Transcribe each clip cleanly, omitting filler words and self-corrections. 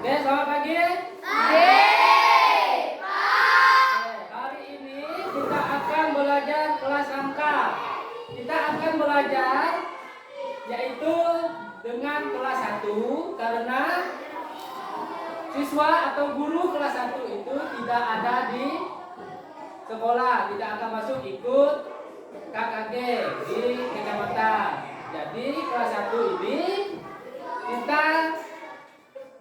Oke, selamat pagi. Pagi, Pak. Hari ini kita akan belajar kelas angka. Kita akan belajar yaitu dengan kelas 1 karena siswa atau guru kelas 1 itu tidak ada di sekolah, tidak akan masuk ikut KKG di kecamatan. Jadi kelas 1 ini kita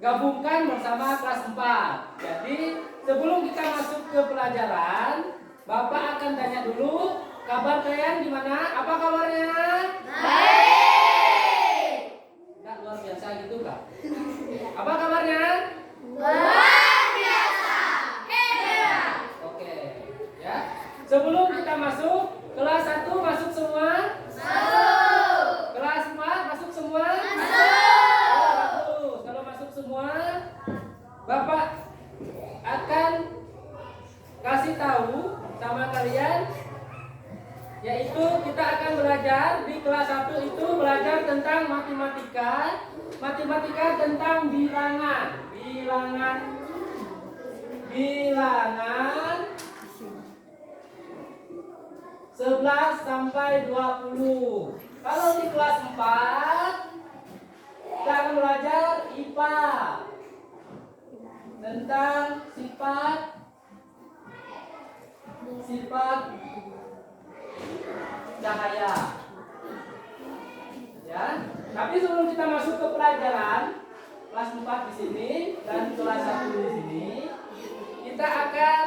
gabungkan bersama kelas 4. Jadi sebelum kita masuk ke pelajaran, Bapak akan tanya dulu kabar kalian gimana? Apa kabarnya? Baik. Enggak luar biasa gitu Kak? Apa kabarnya? Luar biasa. Hebat. Oke, ya. Sebelum kita masuk kelas 1 masuk semua? Masuk. Kelas 4 masuk semua? Masuk. Kalau masuk semua, Bapak akan kasih tahu sama kalian, yaitu kita akan belajar di kelas 1 itu belajar tentang matematika tentang bilangan 11 sampai 20. Kalau di kelas 4 kita akan belajar IPA tentang sifat cahaya. Ya. Tapi sebelum kita masuk ke pelajaran kelas 4 di sini dan kelas 1 di sini, kita akan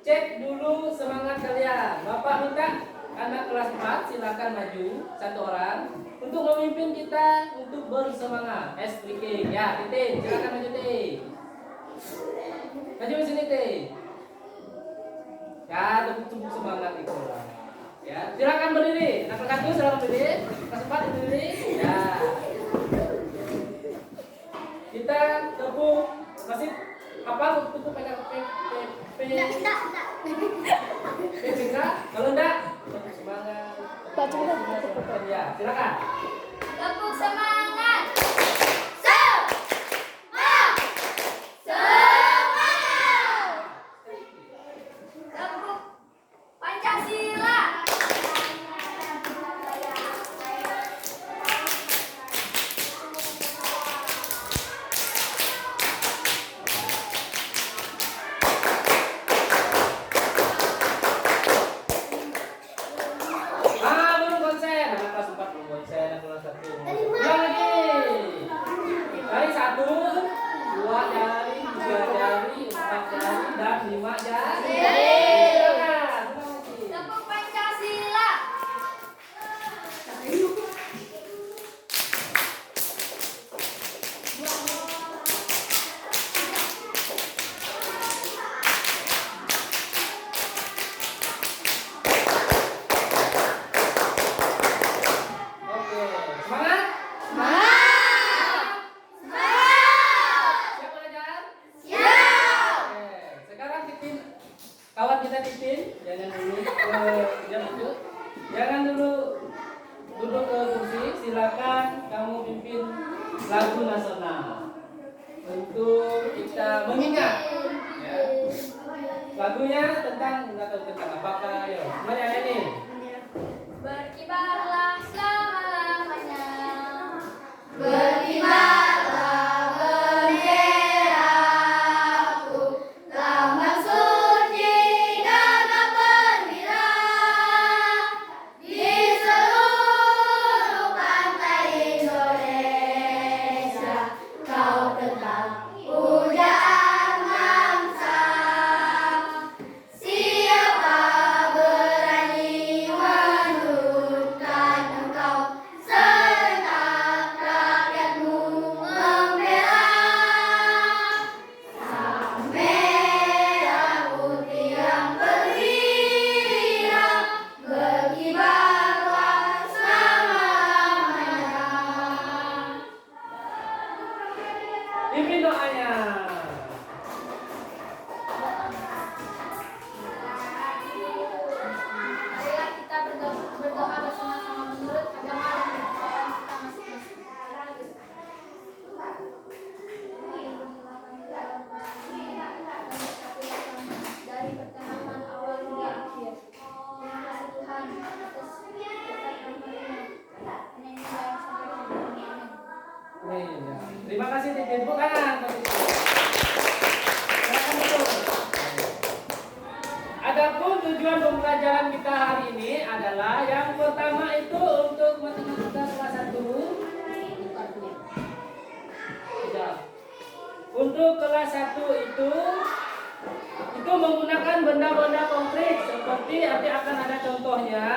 cek dulu semangat kalian. Bapak minta anak kelas 4 silakan maju satu orang untuk memimpin kita untuk bersemangat. Speaking. Ya, Titin, silakan maju Titin. Maju di sini Titin. Ya, tepuk semangat itu. Ya, silakan berdiri. Anak kelas 1 silakan berdiri. Kelas 4 berdiri. Ya. Kita tepuk masih apa tepuk pegang PPK. Kalau enggak, tepuk semangat. Ya, silakan. Tepuk semangat. Tepuk Pancasila. Belum konsen. Anak kelas 4 belum konsen, anak kelas 1. Ulang lagi. Dari 1, 2 jari, 3 jari, 4 jari, dan 5 jari. Silakan. Tepuk Pancasila. Oke, semangat. Semangat. Siap belajar? Siap. Oke, sekarang Titin, kawan kita Titin, jangan dulu jangan dulu duduk ke kursi. Silakan kamu pimpin lagu nasional untuk kita mengingat. Ya. Lagunya tentang nggak tahu tentang apakah ya. Semuanya nyanyi. Berkibarlah selama-lamanya. Berkibarlah benderaku, lambang suci dan perwira. Di seluruh pantai Indonesia, kau tetap pujaan bangsa. Siapa berani menurunkan engkau, serta rakyatmu membela. Sang merah putih yang perwira, berkibarlah selama-lamanya. Pimpin doanya. Marilah kita berdoa bersama-sama menurut agama dan kepercayaan kita masing-masing. Nih, ya. Terima kasih tepuk tangan. Silakan betul. Adapun tujuan pembelajaran kita hari ini adalah yang pertama itu untuk matematika kelas 1. Ya. Untuk kelas 1 itu menggunakan benda-benda konkret seperti nanti akan ada contohnya.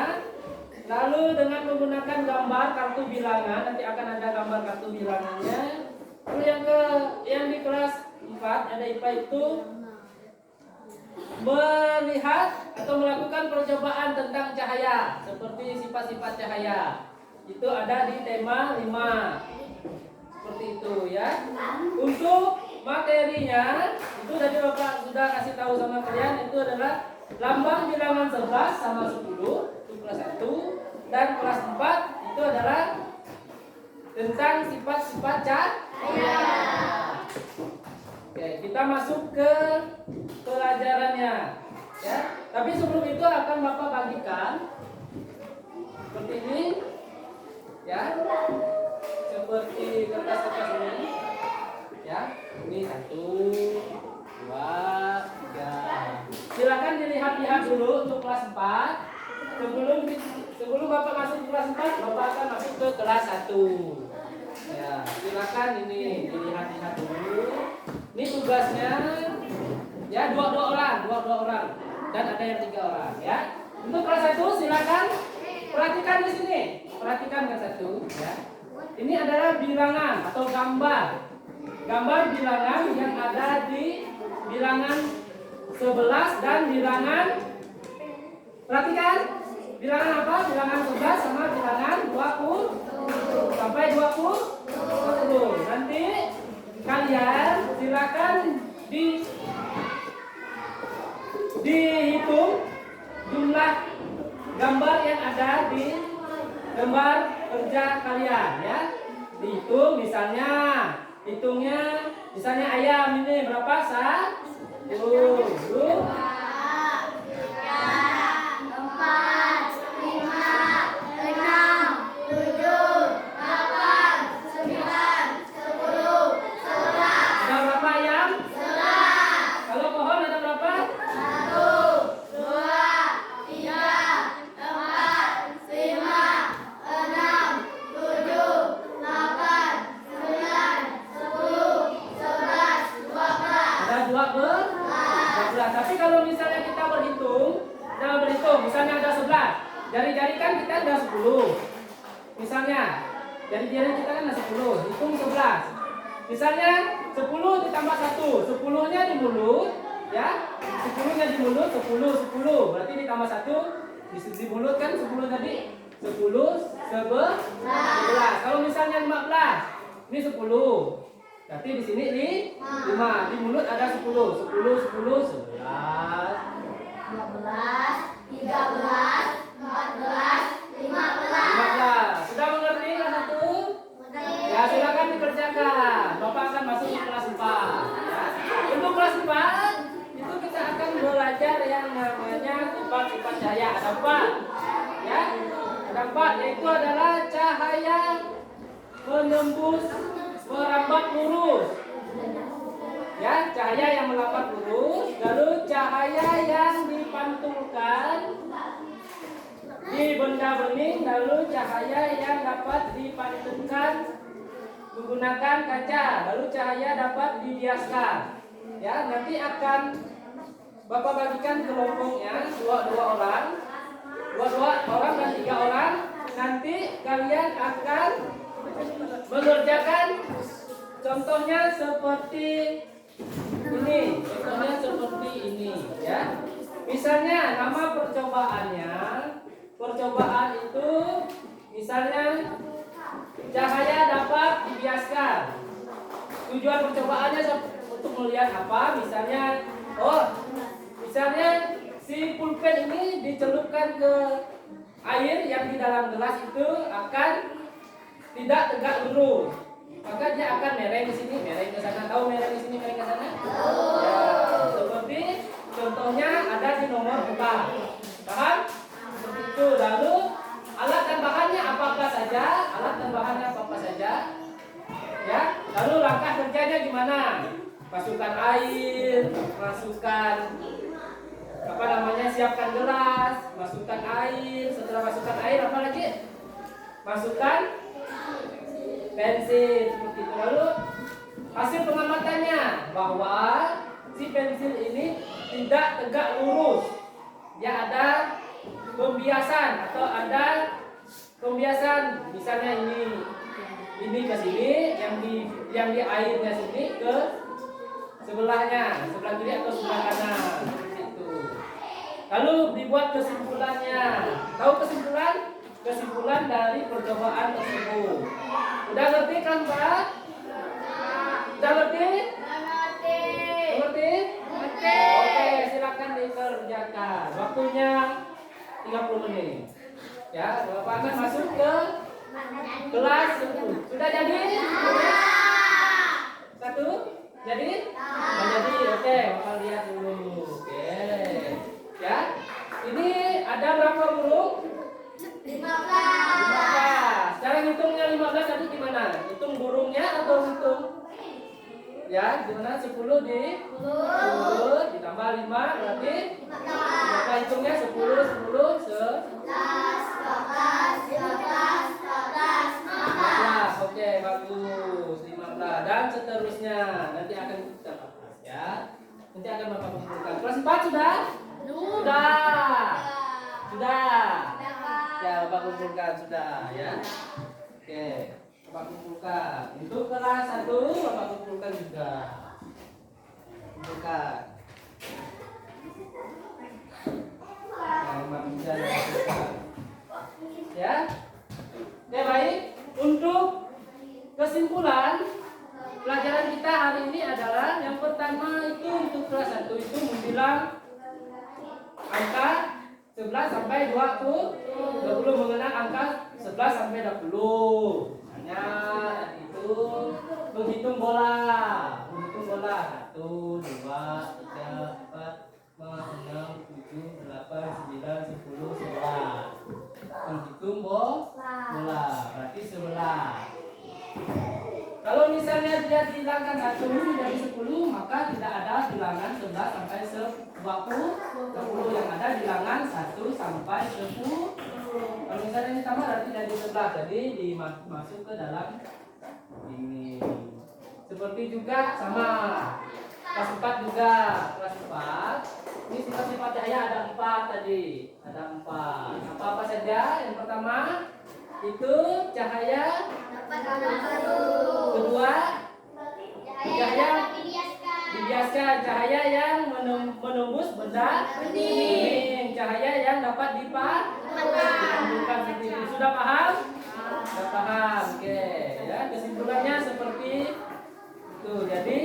Lalu dengan menggunakan gambar kartu bilangan, nanti akan ada gambar kartu bilangannya. Lalu yang di kelas 4 ada IPA itu melihat atau melakukan percobaan tentang cahaya, seperti sifat-sifat cahaya. Itu ada di tema 5. Seperti itu ya. Untuk materinya itu tadi Bapak sudah kasih tahu sama kalian, itu adalah lambang bilangan 11 sama 10 itu kelas 1, dan kelas 4 itu adalah tentang sifat-sifat cahaya. Oke, kita masuk ke pelajarannya ya. Tapi sebelum itu akan Bapak bagikan seperti ini ya. Seperti kertas-kertas ini ya. Ini 1, 2, 3. Silakan dilihat-lihat dulu untuk kelas 4. Sebelum Bapak masuk ke kelas 4, Bapak akan masuk ke kelas 1. Ya, silakan ini dilihat-lihat dulu. Ini tugasnya ya dua orang dan ada yang 3 orang ya. Untuk kelas 1 silakan perhatikan di sini. Perhatikan kelas 1 ya. Ini adalah bilangan atau gambar bilangan yang ada di bilangan 11 dan bilangan, perhatikan bilangan apa? Bilangan 11 sama bilangan 20 sampai 20. Nanti kalian silakan dihitung jumlah gambar yang ada di lembar kerja kalian ya. Dihitung misalnya ayam ini berapa? 1, 2, 12. Tapi kalau misalnya kita berhitung, misalnya ada 11, jari-jari kan kita ada 10. Misalnya, jari-jari kita kan ada 10, hitung 11. Misalnya 10 ditambah 1, 10-nya di mulut, ya. 10-nya di mulut, 10. Berarti ditambah 1 di mulut kan 10 tadi. 10, 11. Kalau misalnya 15, ini 10. Berarti di sini 5. Di mulut ada 10, 11, 12, 13, 14, 15. Sudah mengerti kelas 1? Ya, silakan dikerjakan. Bapak akan masuk ke kelas 4. Ya. Untuk kelas 4 itu kita akan belajar yang namanya sifat-sifat cahaya. Ada 4. Ya. Ada 4, yaitu adalah cahaya menembus merambat lurus. Ya, cahaya yang merambat lurus, lalu cahaya yang dipantulkan di benda bening, lalu cahaya yang dapat dipantulkan menggunakan kaca, lalu cahaya dapat dibiaskan. Ya, nanti akan Bapak bagikan kelompoknya dua orang dan 3 orang. Nanti kalian akan mengerjakan contohnya seperti ini ya. Misalnya nama percobaan itu misalnya cahaya dapat dibiaskan. Tujuan percobaannya untuk melihat apa? Misalnya si pulpen ini dicelupkan ke air yang di dalam gelas itu akan tidak tegak lurus, maka dia akan mereng di sini, mereng ke sana. Tahu mereng di sini, mereng ke sana? Ya, seperti contohnya ada di nomor 4. Paham? Seperti itu. Lalu alat dan bahannya apa-apa saja. Ya, Lalu langkah kerjanya gimana? Masukkan air, masukkan apa namanya, siapkan gelas, masukkan air. Setelah masukkan air apa lagi? Masukkan pensil seperti itu. Lalu hasil pengamatannya bahwa si pensil ini tidak tegak lurus. Dia ada pembiasan atau ada pembiasan, misalnya ini ke sini, yang di airnya sini ke sebelahnya, sebelah kiri atau sebelah kanan seperti itu. Lalu dibuat kesimpulannya. Tahu kesimpulan? Kesimpulan dari percobaan tersebut. Udah ngerti kan, Pak? Udah ngerti? Ngerti? Oke, silakan dikerjakan. Waktunya 30 menit. Ya, Bapak akan masuk ke kelas 10. Sudah jadi? Satu? Jadi? Nah, jadi. Oke, Bapak lihat dulu. Oke. Ya. Ini ada berapa burung? 15. Sekarang hitungnya 15 tadi gimana? Hitung burungnya atau hitung? Ya, gimana? 10 di 10 ditambah 5 berarti maka hitungnya 10 15. Oke, bagus. 15 dan seterusnya. Nanti akan kita bahas ya. Nanti akan Bapak kumpulkan. Kelas 4 sudah? Sudah. Ya, Bapak kumpulkan sudah ya. Oke, Bapak kumpulkan. Untuk kelas 1 Bapak kumpulkan juga. Kumpulkan. Ya. Oke, baik. Untuk kesimpulan pelajaran kita hari ini adalah yang pertama itu untuk kelas 1 itu membilang angka 11 sampai 20 mengenal angka 11 sampai 20. Hanya tadi itu menghitung bola. 1 2 3 4 5 6 7 8 9 10 11. Menghitung bola berarti 11. Kalau misalnya dia hilangkan 1 dari 10, maka tidak ada bilangan 11 sampai 20 yang ada bilangan 1 sampai 10. Kalau misalnya ini tambah berarti dari 11, jadi dimasuk ke dalam ini. Seperti juga sama kelas 4 juga, kelas 4 ini sifat-sifat cahaya ada 4 tadi, ada 4. Apa saja? Yang pertama itu cahaya, kedua cahaya dibiaskan, cahaya yang menembus benda bening, cahaya yang dapat dipantulkan seperti ini. Sudah paham? Sudah paham. Oke, ya, kesimpulannya seperti itu. Jadi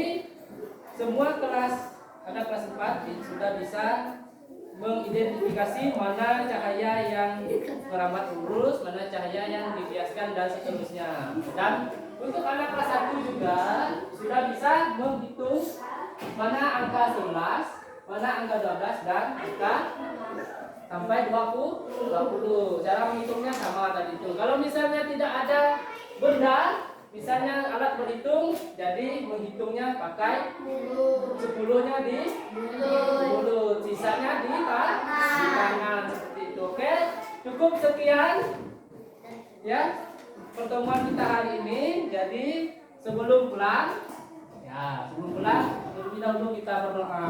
semua kelas, ada kelas 4 sudah bisa mengidentifikasi mana cahaya yang merambat lurus, mana cahaya yang dibiaskan dan seterusnya. Dan untuk anak kelas 1 juga sudah bisa menghitung mana angka 11, mana angka 12 dan angka sampai 20. Cara menghitungnya sama tadi itu. Kalau misalnya tidak ada benda, misalnya alat berhitung, jadi menghitungnya pakai 10-nya di mulut, sisanya di tangan seperti itu. Oke, cukup sekian ya pertemuan kita hari ini. Jadi sebelum pulang terlebih dahulu kita berdoa.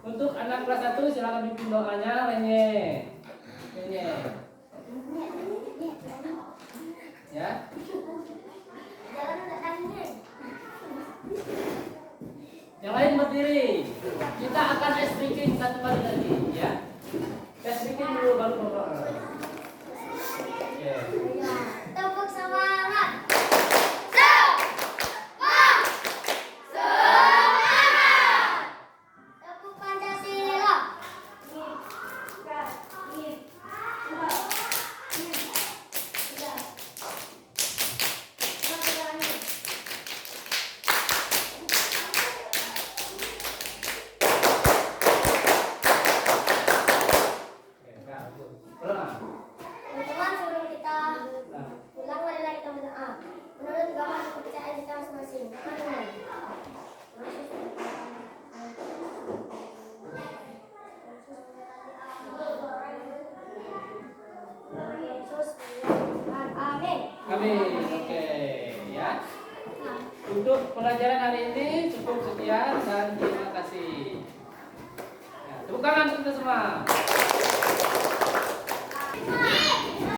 Untuk anak kelas 1 silakan bimbing doanya Renye. Ya. Yang lain berdiri. Kita akan ice breaking satu kali lagi ya. Ice breaking dulu baru berdoa. Oke. Tepuk semangat. Tepuk Pancasila. Amin. Oke, ya. Untuk pelajaran hari ini cukup sekian dan terima kasih. Ya, tepuk tangan untuk kita semua.